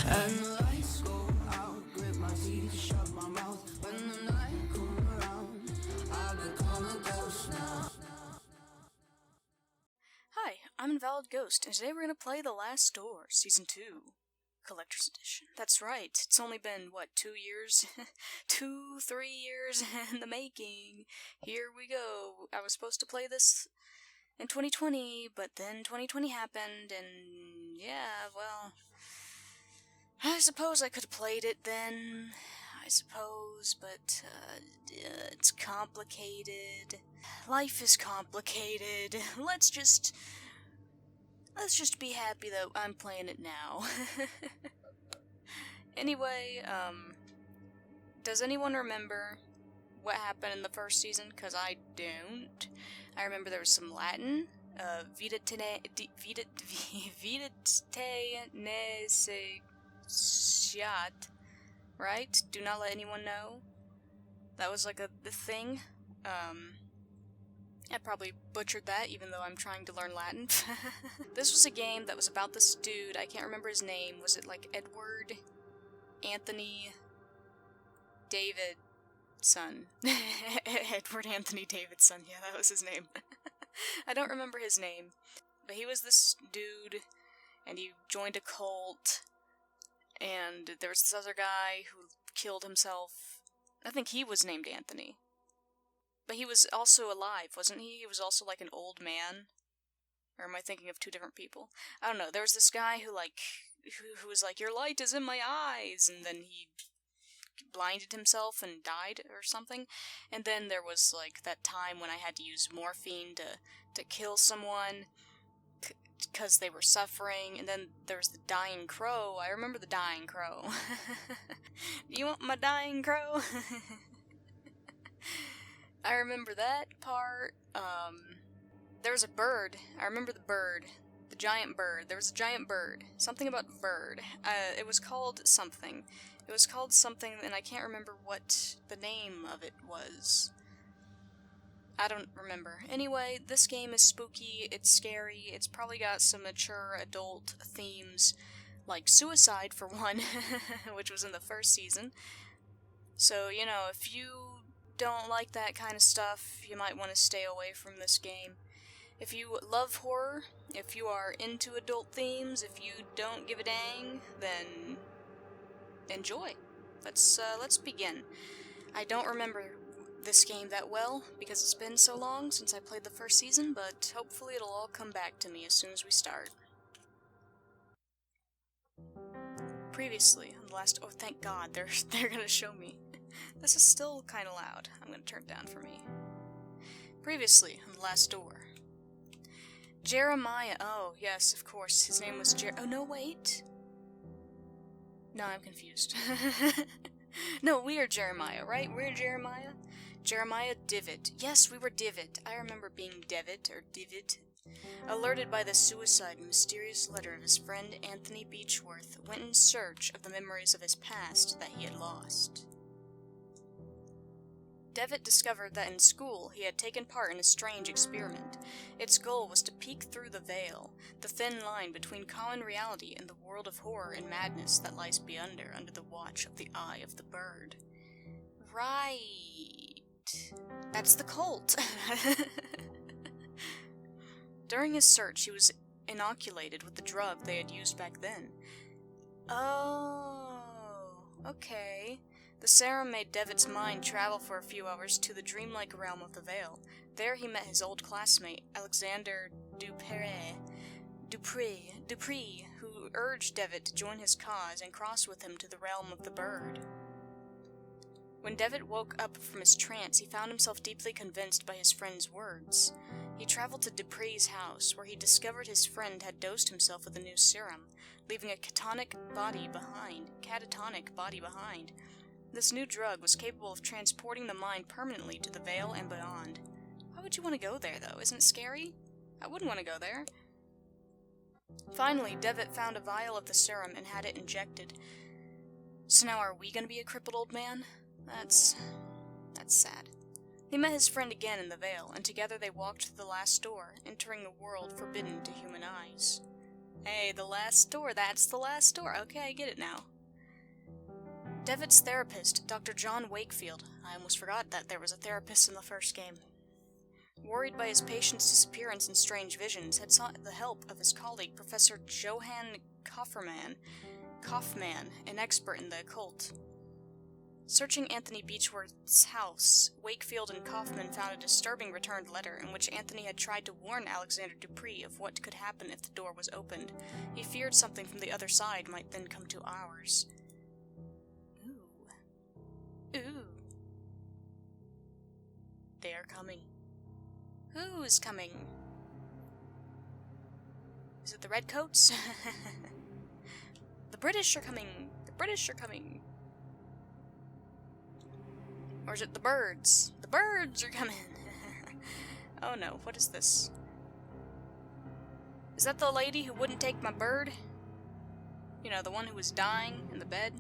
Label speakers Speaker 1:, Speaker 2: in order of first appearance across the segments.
Speaker 1: And the lights go out, grit my teeth, shut my mouth. When the night comes around, I become a ghost now.
Speaker 2: Hi, I'm Invalid Ghost, and today we're gonna play The Last Door, Season 2. Collector's Edition. That's right, it's only been, 2 years? 3 years in the making. Here we go. I was supposed to play this in 2020, but then 2020 happened, and yeah, well, I suppose I could have played it then, I suppose, but it's complicated. Life is complicated. Let's just be happy that I'm playing it now. Anyway, does anyone remember what happened in the first season? Cause I don't. I remember there was some Latin, vita te ne se siat, right? Do not let anyone know. That was like the thing. I probably butchered that, even though I'm trying to learn Latin. This was a game that was about this dude, I can't remember his name, was it like Edward Anthony Davidson? Edward Anthony Davidson, yeah, that was his name. I don't remember his name, but he was this dude, and he joined a cult, and there was this other guy who killed himself. I think he was named Anthony. But he was also alive, wasn't he? He was also like an old man. Or am I thinking of two different people? I don't know. There was this guy who who was like, "Your light is in my eyes," and then he blinded himself and died or something. And then there was like that time when I had to use morphine to kill someone because they were suffering. And then there was the dying crow. I remember the dying crow. Do you want my dying crow? I remember that part. There was a bird. I remember the bird. The giant bird. There was a giant bird. Something about bird. It was called something. It was called something, and I can't remember what the name of it was. I don't remember. Anyway, this game is spooky, it's scary, it's probably got some mature adult themes, like suicide for one, which was in the first season. So, you know, if you don't like that kind of stuff, you might want to stay away from this game. If you love horror, if you are into adult themes, if you don't give a dang, then enjoy. Let's begin. I don't remember this game that well, because it's been so long since I played the first season, but hopefully it'll all come back to me as soon as we start. Previously, on the last... Oh, thank God, they're gonna show me. This is still kinda loud. I'm gonna turn it down for me. Previously, on the last door. Jeremiah. Oh, yes, of course. His name was Oh, no, wait. No, I'm confused. No, we are Jeremiah, right? We're Jeremiah? Jeremiah Divot. Yes, we were Divot. I remember being Devitt, or Divot. Alerted by the suicide and mysterious letter of his friend Anthony Beechworth, went in search of the memories of his past that he had lost. Devitt discovered that in school he had taken part in a strange experiment. Its goal was to peek through the veil, the thin line between common reality and the world of horror and madness that lies under the watch of the eye of the bird. Right. That's the cult. During his search, he was inoculated with the drug they had used back then. Oh, okay. The serum made Devitt's mind travel for a few hours to the dreamlike realm of the Veil. There he met his old classmate, Alexander Dupree, who urged Devitt to join his cause and cross with him to the realm of the bird. When Devitt woke up from his trance, he found himself deeply convinced by his friend's words. He traveled to Dupree's house, where he discovered his friend had dosed himself with a new serum, leaving a catatonic body behind. This new drug was capable of transporting the mind permanently to the Veil and beyond. Why would you want to go there, though? Isn't it scary? I wouldn't want to go there. Finally, Devitt found a vial of the serum and had it injected. So now are we going to be a crippled old man? That's sad. He met his friend again in the Veil, and together they walked to the last door, entering the world forbidden to human eyes. Hey, the last door. That's the last door. Okay, I get it now. Devitt's therapist, Dr. John Wakefield. I almost forgot that there was a therapist in the first game. Worried by his patient's disappearance and strange visions, had sought the help of his colleague, Professor Johann Kaufmann, an expert in the occult. Searching Anthony Beechworth's house, Wakefield and Kaufman found a disturbing returned letter in which Anthony had tried to warn Alexander Dupree of what could happen if the door was opened. He feared something from the other side might then come to ours. Ooh. They are coming. Who's coming? Is it the Redcoats? The British are coming. The British are coming. Or is it the birds? The birds are coming! Oh no, what is this? Is that the lady who wouldn't take my bird? You know, the one who was dying in the bed?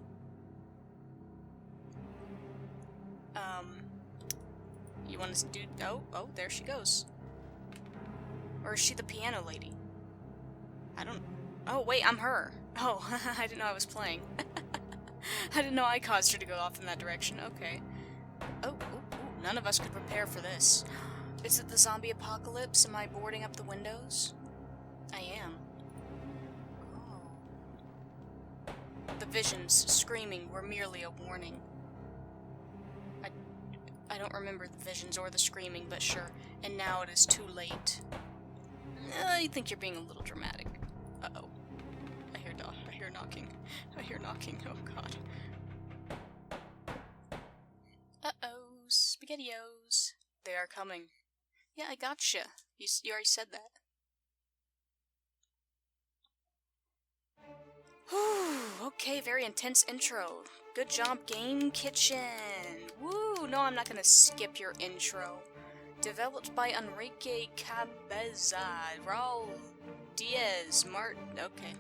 Speaker 2: You want to do... Oh, there she goes. Or is she the piano lady? I don't... Oh, wait, I'm her. Oh, I didn't know I was playing. I didn't know I caused her to go off in that direction. Okay. Oh, none of us could prepare for this. Is it the zombie apocalypse? Am I boarding up the windows? I am. Oh. The visions, screaming, were merely a warning. I don't remember the visions or the screaming, but sure. And now it is too late. I think you're being a little dramatic. Uh-oh. I hear knocking. I hear knocking. Oh, God. Uh-oh. SpaghettiOs. They are coming. Yeah, I gotcha. You already said that. Whew, okay, very intense intro. Good job, Game Kitchen. Woo, no, I'm not gonna skip your intro. Developed by Enrique Cabeza, Raul Diaz, okay.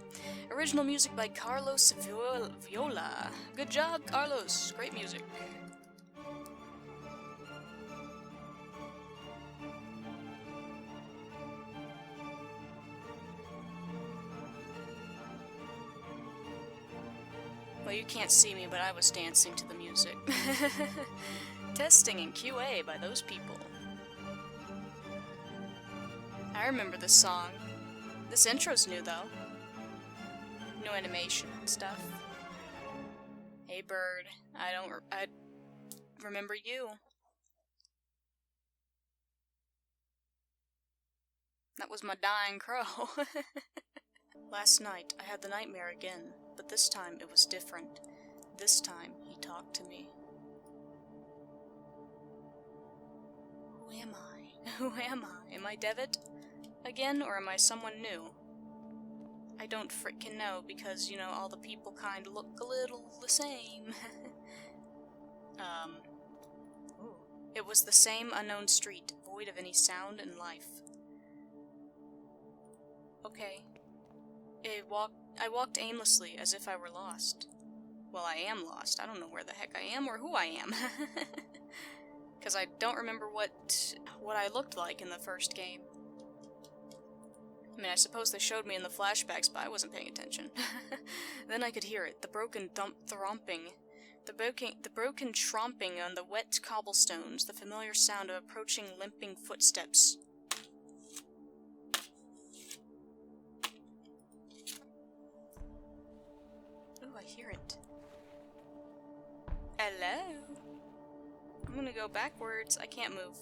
Speaker 2: Original music by Carlos Viola. Good job, Carlos. Great music. Well, you can't see me, but I was dancing to the music. Testing in QA by those people. I remember this song. This intro's new, though. No animation and stuff. Hey, bird. I remember you. That was my dying crow. Last night, I had the nightmare again, but this time it was different. This time, he talked to me. Who am I? Who am I? Am I Devitt again, or am I someone new? I don't frickin' know, because, you know, all the people kinda look a little the same. Ooh. It was the same unknown street, void of any sound and life. Okay. I walked aimlessly, as if I were lost. Well, I am lost. I don't know where the heck I am or who I am. Because I don't remember what I looked like in the first game. I mean, I suppose they showed me in the flashbacks, but I wasn't paying attention. Then I could hear it, the broken thromping. The broken tromping on the wet cobblestones, the familiar sound of approaching limping footsteps. Ooh, I hear it. Hello? I'm gonna go backwards. I can't move.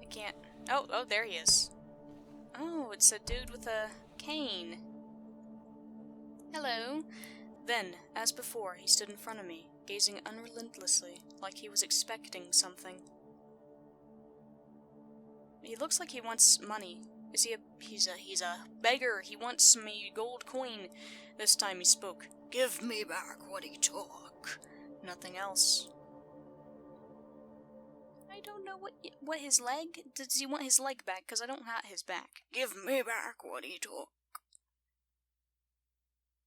Speaker 2: I can't... Oh, there he is. Oh, it's a dude with a cane. Hello. Then, as before, he stood in front of me, gazing unrelentlessly, like he was expecting something. He looks like he wants money. Is he he's a beggar. He wants me gold coin. This time he spoke. Give me back what he took. Nothing else. I don't know what his leg? Does he want his leg back? Because I don't have his back. Give me back what he took.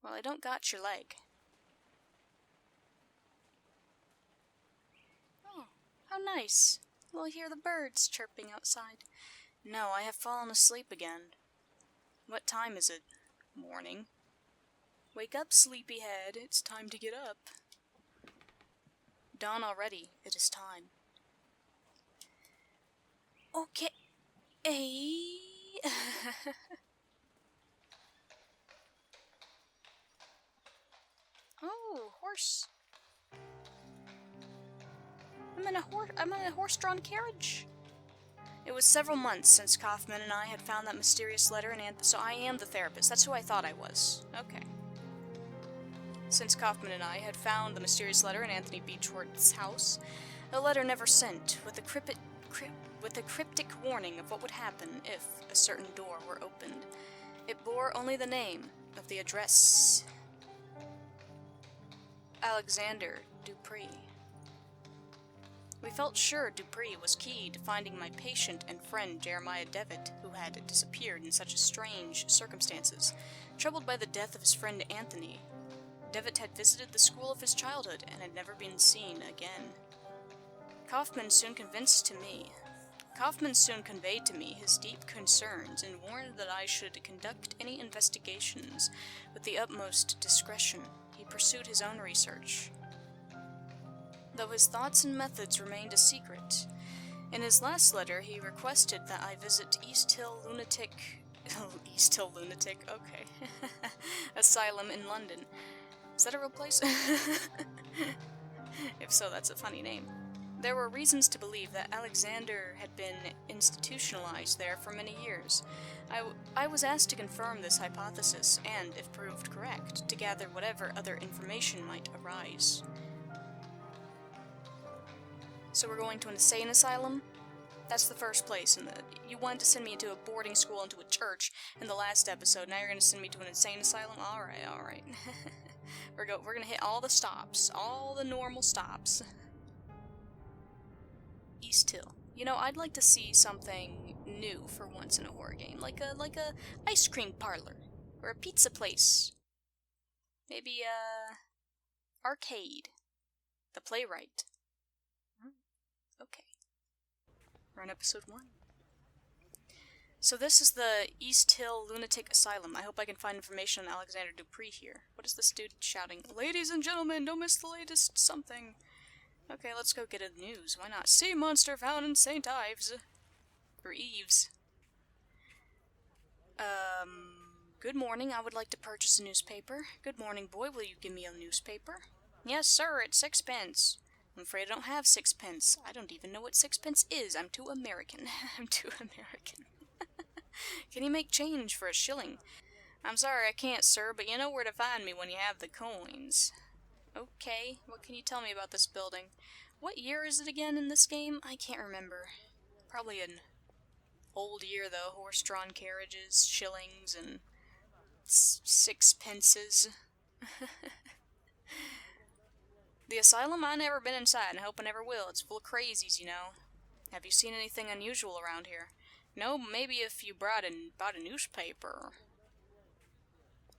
Speaker 2: Well, I don't got your leg. Oh, how nice. We'll hear the birds chirping outside. No, I have fallen asleep again. What time is it? Morning. Wake up, sleepyhead. It's time to get up. Dawn already. It is time. Okay. Oh, horse. I'm in a horse-drawn carriage. It was several months since Kaufman and I had found that mysterious letter in so I am the therapist. That's who I thought I was. Okay. Since Kaufman and I had found the mysterious letter in Anthony Beechworth's house, a letter never sent, with a cryptic warning of what would happen if a certain door were opened. It bore only the name of the address. Alexander Dupree. We felt sure Dupree was key to finding my patient and friend Jeremiah Devitt, who had disappeared in such strange circumstances. Troubled by the death of his friend Anthony, Devitt had visited the school of his childhood and had never been seen again. Kaufman soon conveyed to me his deep concerns and warned that I should conduct any investigations with the utmost discretion. He pursued his own research, though his thoughts and methods remained a secret. In his last letter, he requested that I visit East Hill Lunatic Asylum in London. Is that a real place? If so, that's a funny name. There were reasons to believe that Alexander had been institutionalized there for many years. I was asked to confirm this hypothesis and, if proved correct, to gather whatever other information might arise. So we're going to an insane asylum? That's the first place. You wanted to send me into a boarding school, into a church in the last episode. Now you're going to send me to an insane asylum? Alright. We're going to hit all the stops. All the normal stops. East Hill. You know, I'd like to see something new for once in a horror game. Like a ice cream parlor. Or a pizza place. Maybe a arcade. The Playwright. Okay. We're on episode 1. So this is the East Hill Lunatic Asylum. I hope I can find information on Alexander Dupree here. What is this dude shouting? Ladies and gentlemen, don't miss the latest something. Okay, let's go get the news. Why not? Sea monster found in St. Ives. Or Eves. Good morning. I would like to purchase a newspaper. Good morning, boy. Will you give me a newspaper? Yes, sir. It's 6 pence. I'm afraid I don't have 6 pence. I don't even know what 6 pence is. I'm too American. I'm too American. Can you make change for a shilling? I'm sorry I can't, sir, but you know where to find me when you have the coins. Okay, what can you tell me about this building? What year is it again in this game? I can't remember. Probably an old year, though. Horse-drawn carriages, shillings, and 6 pences. The asylum? I never been inside, and I hope I never will. It's full of crazies, you know. Have you seen anything unusual around here? No, maybe if you bought a newspaper.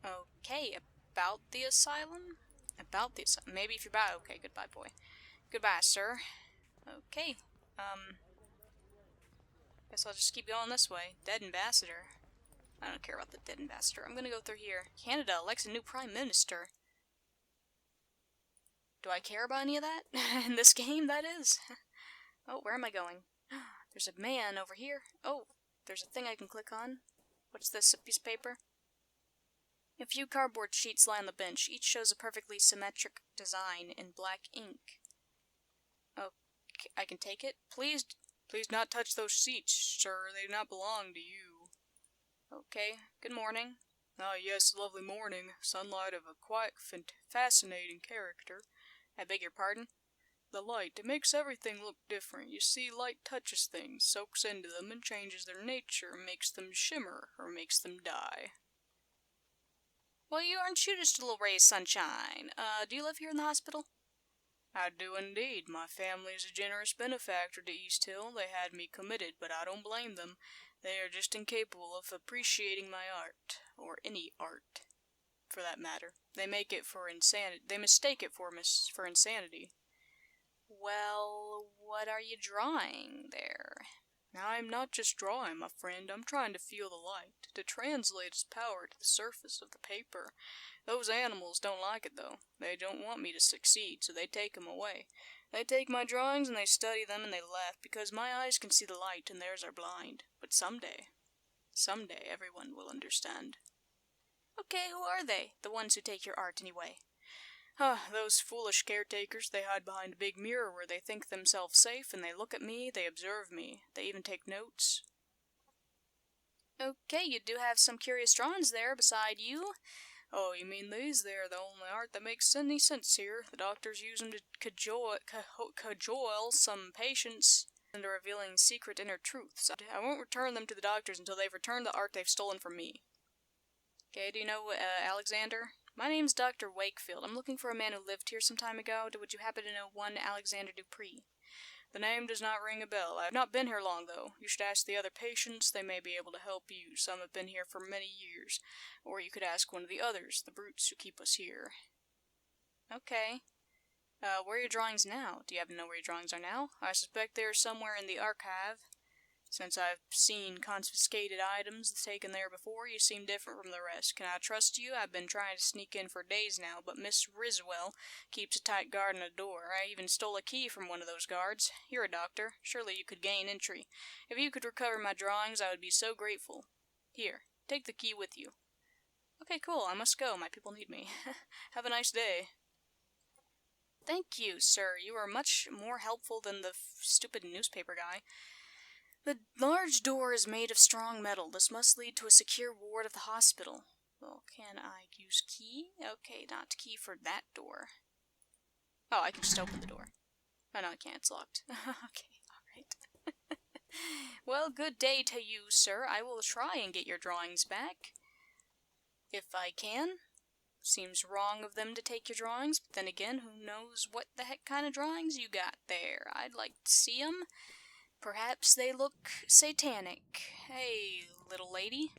Speaker 2: Okay, about the asylum? About the asylum. Maybe if you buy. Okay, goodbye, boy. Goodbye, sir. Okay, guess I'll just keep going this way. Dead ambassador. I don't care about the dead ambassador. I'm gonna go through here. Canada elects a new prime minister. Do I care about any of that? In this game, that is. Oh, where am I going? There's a man over here. Oh, there's a thing I can click on. What's this, a piece of paper? A few cardboard sheets lie on the bench. Each shows a perfectly symmetric design in black ink. Okay, I can take it. Please not touch those sheets, sir. They do not belong to you. Okay, good morning. Ah, yes, lovely morning. Sunlight of a quite fascinating character. I beg your pardon? The light, it makes everything look different. You see, light touches things, soaks into them, and changes their nature, makes them shimmer, or makes them die. Well, aren't you just a little ray of sunshine? Do you live here in the hospital? I do indeed. My family is a generous benefactor to East Hill. They had me committed, but I don't blame them. They are just incapable of appreciating my art, or any art, for that matter. They mistake it for insanity. Well, what are you drawing there? Now, I'm not just drawing, my friend. I'm trying to feel the light, to translate its power to the surface of the paper. Those animals don't like it, though. They don't want me to succeed, so they take 'em away. They take my drawings and they study them and they laugh, because my eyes can see the light and theirs are blind. But someday everyone will understand. Okay, who are they? The ones who take your art anyway. Those foolish caretakers. They hide behind a big mirror where they think themselves safe, and they look at me, they observe me, they even take notes. Okay, you do have some curious drawings there beside you. Oh, you mean these? They're the only art that makes any sense here. The doctors use them to cajole some patients into revealing secret inner truths. I won't return them to the doctors until they've returned the art they've stolen from me. Okay, do you know Alexander? My name's Dr. Wakefield. I'm looking for a man who lived here some time ago. Would you happen to know one Alexander Dupree? The name does not ring a bell. I've not been here long, though. You should ask the other patients. They may be able to help you. Some have been here for many years. Or you could ask one of the others, the brutes who keep us here. Okay. Where are your drawings now? Do you happen to know where your drawings are now? I suspect they are somewhere in the archive. Since I've seen confiscated items taken there before, you seem different from the rest. Can I trust you? I've been trying to sneak in for days now, but Miss Riswell keeps a tight guard on the door. I even stole a key from one of those guards. You're a doctor. Surely you could gain entry. If you could recover my drawings, I would be so grateful. Here, take the key with you. Okay, cool. I must go. My people need me. Have a nice day. Thank you, sir. You are much more helpful than the stupid newspaper guy. The large door is made of strong metal. This must lead to a secure ward of the hospital. Well, can I use key? Okay, not key for that door. Oh, I can just open the door. Oh, no, I can't. It's locked. Okay, alright. Well, good day to you, sir. I will try and get your drawings back. If I can. Seems wrong of them to take your drawings, but then again, who knows what the heck kind of drawings you got there. I'd like to see 'em. Perhaps they look satanic. Hey, little lady.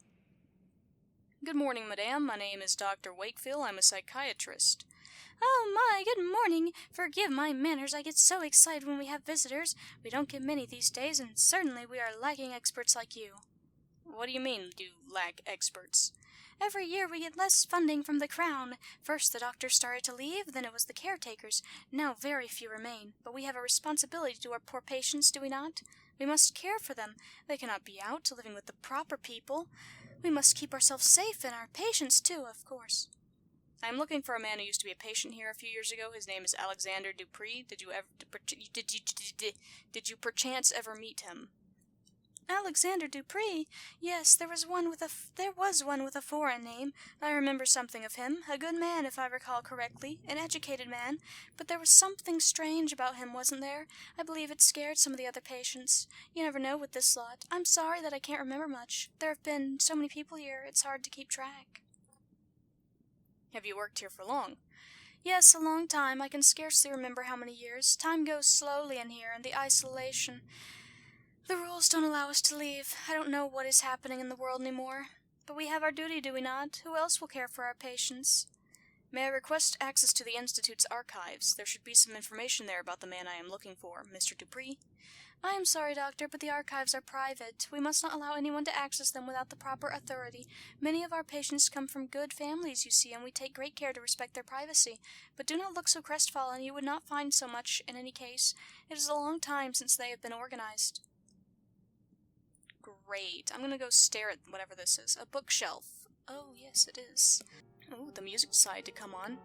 Speaker 2: Good morning, madame. My name is Dr. Wakefield. I'm a psychiatrist. Oh my, good morning. Forgive my manners. I get so excited when we have visitors. We don't get many these days, and certainly we are lacking experts like you. What do you mean, you lack experts? Every year we get less funding from the Crown. First the doctors started to leave, then it was the caretakers. Now very few remain. But we have a responsibility to our poor patients, do we not? We must care for them. They cannot be out, living with the proper people. We must keep ourselves safe, and our patients too, of course. I am looking for a man who used to be a patient here a few years ago. His name is Alexander Dupree. Did you perchance ever meet him? Alexander Dupree? Yes, there was one with a foreign name. I remember something of him. A good man, if I recall correctly. An educated man. But there was something strange about him, wasn't there? I believe it scared some of the other patients. You never know with this lot. I'm sorry that I can't remember much. There have been so many people here, it's hard to keep track. Have you worked here for long? Yes, a long time. I can scarcely remember how many years. Time goes slowly in here, and the isolation. The rules don't allow us to leave. I don't know what is happening in the world anymore. But we have our duty, do we not? Who else will care for our patients? May I request access to the Institute's archives? There should be some information there about the man I am looking for, Mr. Dupree. I am sorry, Doctor, but the archives are private. We must not allow anyone to access them without the proper authority. Many of our patients come from good families, you see, and we take great care to respect their privacy. But do not look so crestfallen. You would not find so much in any case. It is a long time since they have been organized. Great. I'm gonna go stare at whatever this is. A bookshelf. Oh, yes, it is. Oh, the music decided to come on.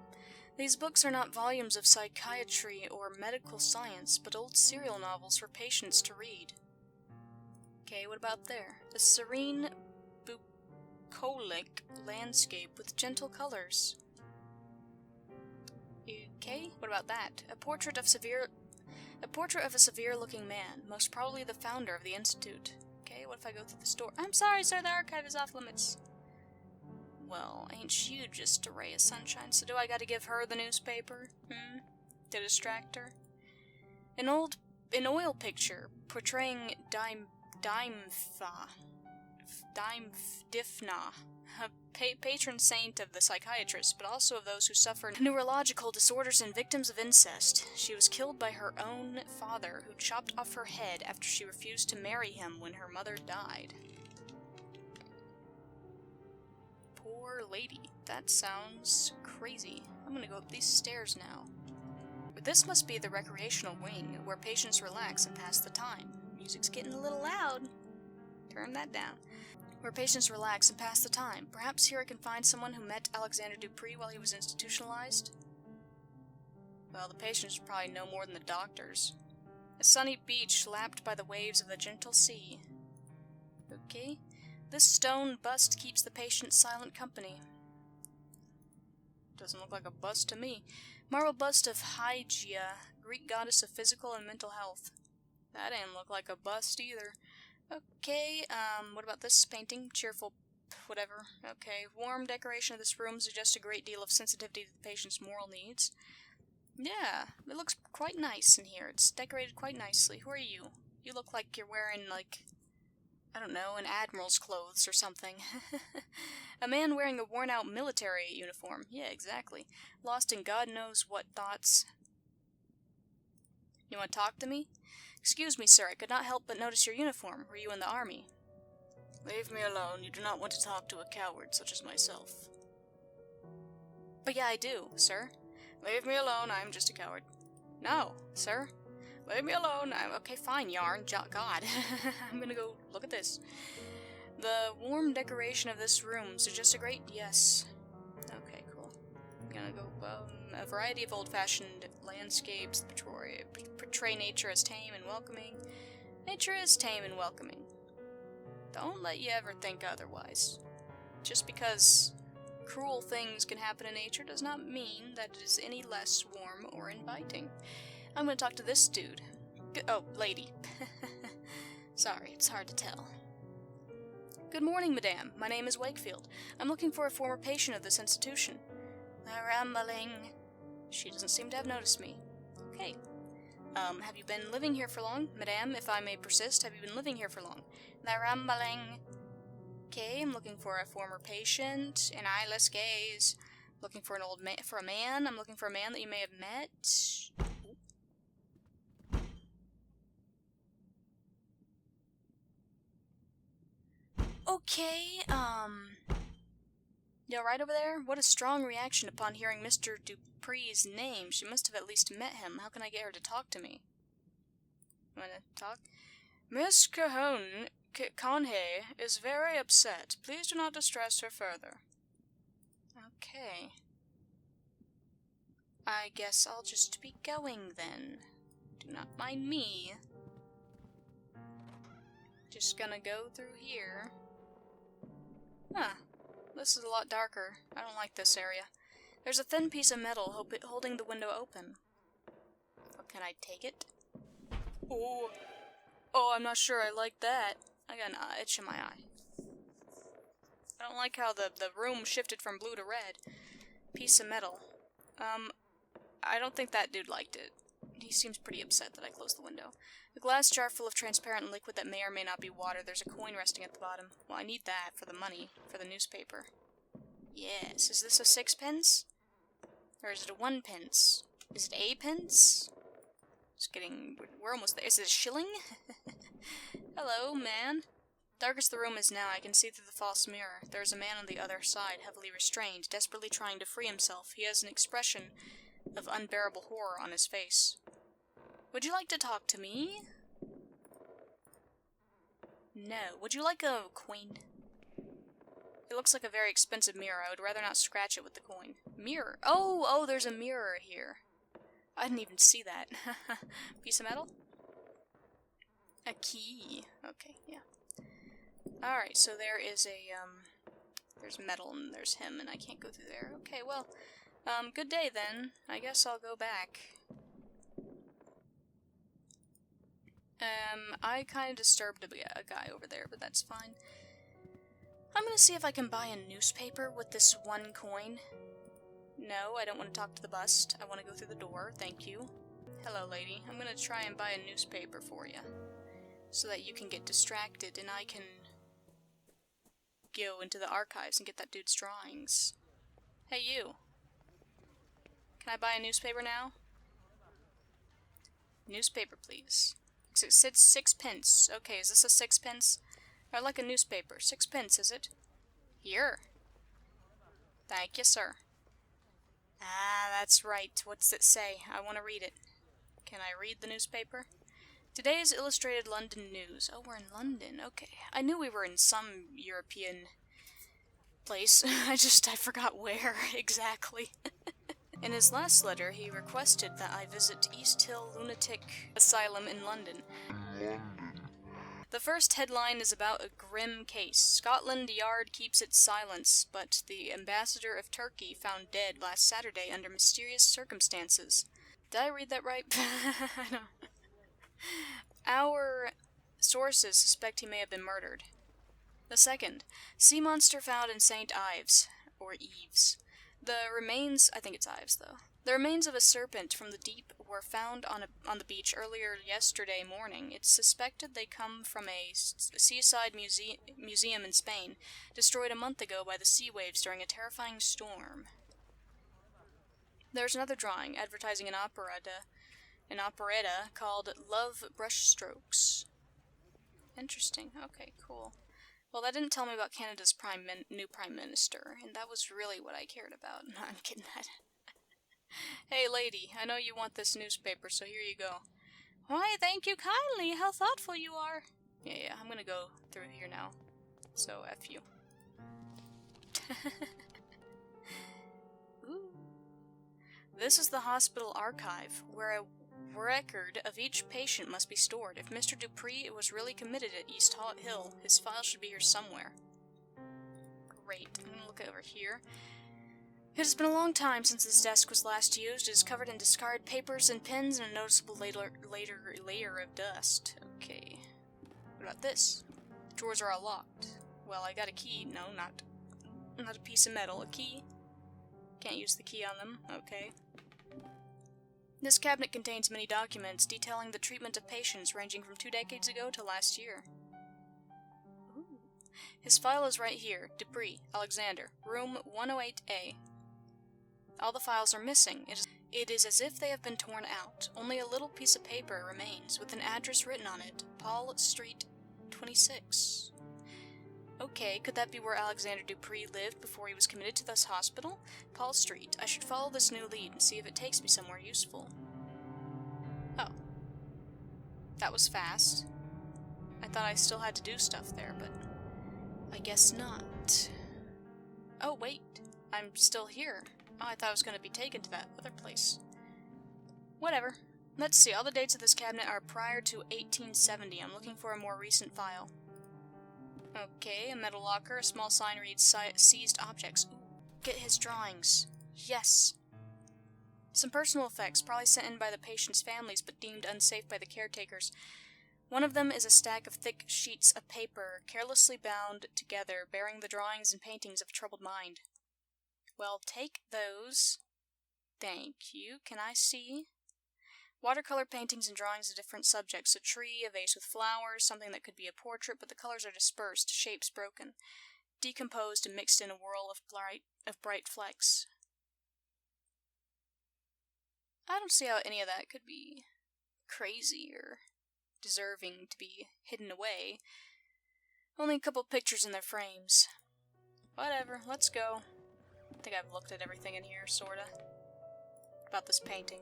Speaker 2: These books are not volumes of psychiatry or medical science, but old serial novels for patients to read. Okay, what about there? A serene, bucolic landscape with gentle colors. Okay, what about that? A portrait of a severe-looking man, most probably the founder of the Institute. Okay, what if I go through this door? I'm sorry, sir, the archive is off limits. Well, ain't she just a ray of sunshine, so do I gotta give her the newspaper? To distract her? An oil picture portraying Difna. a patron saint of the psychiatrists, but also of those who suffer neurological disorders and victims of incest. She was killed by her own father, who chopped off her head after she refused to marry him when her mother died. Poor lady. That sounds crazy. I'm gonna go up these stairs now. This must be the recreational wing, where patients relax and pass the time. Music's getting a little loud. Turn that down. Where patients relax and pass the time. Perhaps here I can find someone who met Alexander Dupree while he was institutionalized? Well, the patients are probably no more than the doctors. A sunny beach lapped by the waves of the gentle sea. Okay. This stone bust keeps the patient silent company. Doesn't look like a bust to me. Marble bust of Hygeia, Greek goddess of physical and mental health. That didn't look like a bust either. Okay, what about this painting? Cheerful, whatever. Okay, warm decoration of this room suggests a great deal of sensitivity to the patient's moral needs. Yeah, it looks quite nice in here. It's decorated quite nicely. Who are you? You look like you're wearing, like, I don't know, an admiral's clothes or something. A man wearing a worn-out military uniform. Yeah, exactly. Lost in God knows what thoughts. You want to talk to me? Excuse me, sir, I could not help but notice your uniform. Were you in the army? Leave me alone. You do not want to talk to a coward such as myself. But yeah, I do, sir. Leave me alone. I am just a coward. No, sir. Leave me alone. Okay, fine, Yarn. God. I'm gonna go look at this. The warm decoration of this room suggests a great... Yes. Okay, cool. I'm gonna go, a variety of old-fashioned landscapes portray nature as tame and welcoming. Nature is tame and welcoming. Don't let you ever think otherwise. Just because cruel things can happen in nature does not mean that it is any less warm or inviting. I'm gonna talk to this dude. Oh, lady. Sorry, it's hard to tell. Good morning, madame. My name is Wakefield. I'm looking for a former patient of this institution. The rambling. She doesn't seem to have noticed me. Okay. Have you been living here for long? Madame, if I may persist, have you been living here for long? The rambling. Okay, I'm looking for a former patient. An eyeless gaze. Looking for a man. I'm looking for a man that you may have met. Okay, yeah, right over there? What a strong reaction upon hearing Mr. Dupree's name. She must have at least met him. How can I get her to talk to me? You wanna talk? Miss Conhay is very upset. Please do not distress her further. Okay. I guess I'll just be going then. Do not mind me. Just gonna go through here. Huh. This is a lot darker. I don't like this area. There's a thin piece of metal holding the window open. Oh, can I take it? Oh, I'm not sure I like that. I got an itch in my eye. I don't like how the room shifted from blue to red. Piece of metal. I don't think that dude liked it. He seems pretty upset that I closed the window. A glass jar full of transparent liquid that may or may not be water. There's a coin resting at the bottom. Well, I need that for the money, for the newspaper. Yes, is this a 6-pence? Or is it a 1-pence? Is it a pence? We're almost there. Is it a shilling? Hello, man. Dark as the room is now, I can see through the false mirror. There is a man on the other side, heavily restrained, desperately trying to free himself. He has an expression of unbearable horror on his face. Would you like to talk to me? No. Would you like a coin? It looks like a very expensive mirror. I would rather not scratch it with the coin. Mirror. Oh, there's a mirror here. I didn't even see that. Piece of metal? A key. Okay, yeah. Alright, so there is there's metal and there's him and I can't go through there. Okay, well, good day then. I guess I'll go back. I kind of disturbed a guy over there, but that's fine. I'm gonna see if I can buy a newspaper with this 1 coin. No, I don't want to talk to the bust. I want to go through the door. Thank you. Hello, lady. I'm gonna try and buy a newspaper for you. So that you can get distracted and I can go into the archives and get that dude's drawings. Hey, you. Can I buy a newspaper now? Newspaper, please. It said 6 pence. Okay, is this a 6 pence? I'd like a newspaper. 6 pence, is it? Here. Thank you, sir. Ah, that's right. What's it say? I want to read it. Can I read the newspaper? Today's Illustrated London News. Oh, we're in London. Okay. I knew we were in some European place. I forgot where exactly. In his last letter, he requested that I visit East Hill Lunatic Asylum in London. The first headline is about a grim case. Scotland Yard keeps its silence, but the ambassador of Turkey found dead last Saturday under mysterious circumstances. Did I read that right? I don't. Our sources suspect he may have been murdered. The second, sea monster found in St. Ives, or Eves. The remains, I think it's Ives though. The remains of a serpent from the deep were found on the beach earlier yesterday morning. It's suspected they come from a seaside museum in Spain, destroyed a month ago by the sea waves during a terrifying storm. There's another drawing advertising an operetta called Love Brushstrokes. Interesting. Okay, cool. Well, that didn't tell me about Canada's new Prime Minister, and that was really what I cared about. No, I'm kidding. Hey, lady, I know you want this newspaper, so here you go. Why, thank you kindly. How thoughtful you are. Yeah, I'm gonna go through here now. So, F you. Ooh. This is the hospital archive, where a record of each patient must be stored. If Mr. Dupree was really committed at East Hill, his file should be here somewhere. Great. I'm gonna look over here. It has been a long time since this desk was last used. It is covered in discarded papers and pens and a noticeable layer of dust. Okay. What about this? Drawers are all locked. Well, I got a key. No, not a piece of metal. A key. Can't use the key on them. Okay. This cabinet contains many documents detailing the treatment of patients ranging from 2 decades ago to last year. Ooh. His file is right here. Dupree, Alexander, room 108A. All the files are missing. It is as if they have been torn out. Only a little piece of paper remains, with an address written on it. Paul Street 26. Okay, could that be where Alexander Dupree lived before he was committed to this hospital? Paul Street. I should follow this new lead and see if it takes me somewhere useful. Oh. That was fast. I thought I still had to do stuff there, but I guess not. Oh, wait. I'm still here. Oh, I thought I was going to be taken to that other place. Whatever. Let's see. All the dates of this cabinet are prior to 1870. I'm looking for a more recent file. Okay, a metal locker, a small sign reads seized objects. Ooh, get his drawings. Yes. Some personal effects, probably sent in by the patient's families, but deemed unsafe by the caretakers. One of them is a stack of thick sheets of paper, carelessly bound together, bearing the drawings and paintings of a troubled mind. Well, take those. Thank you. Can I see? Watercolor paintings and drawings of different subjects. A tree, a vase with flowers, something that could be a portrait, but the colors are dispersed, shapes broken, decomposed and mixed in a whirl of bright flecks. I don't see how any of that could be crazy or deserving to be hidden away. Only a couple pictures in their frames. Whatever, let's go. I think I've looked at everything in here, sorta. About this painting.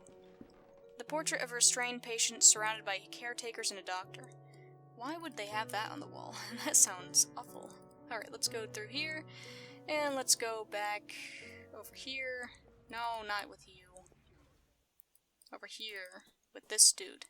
Speaker 2: The portrait of a restrained patient surrounded by caretakers and a doctor. Why would they have that on the wall? That sounds awful. Alright, let's go through here, and let's go back over here. No, not with you. Over here with this dude.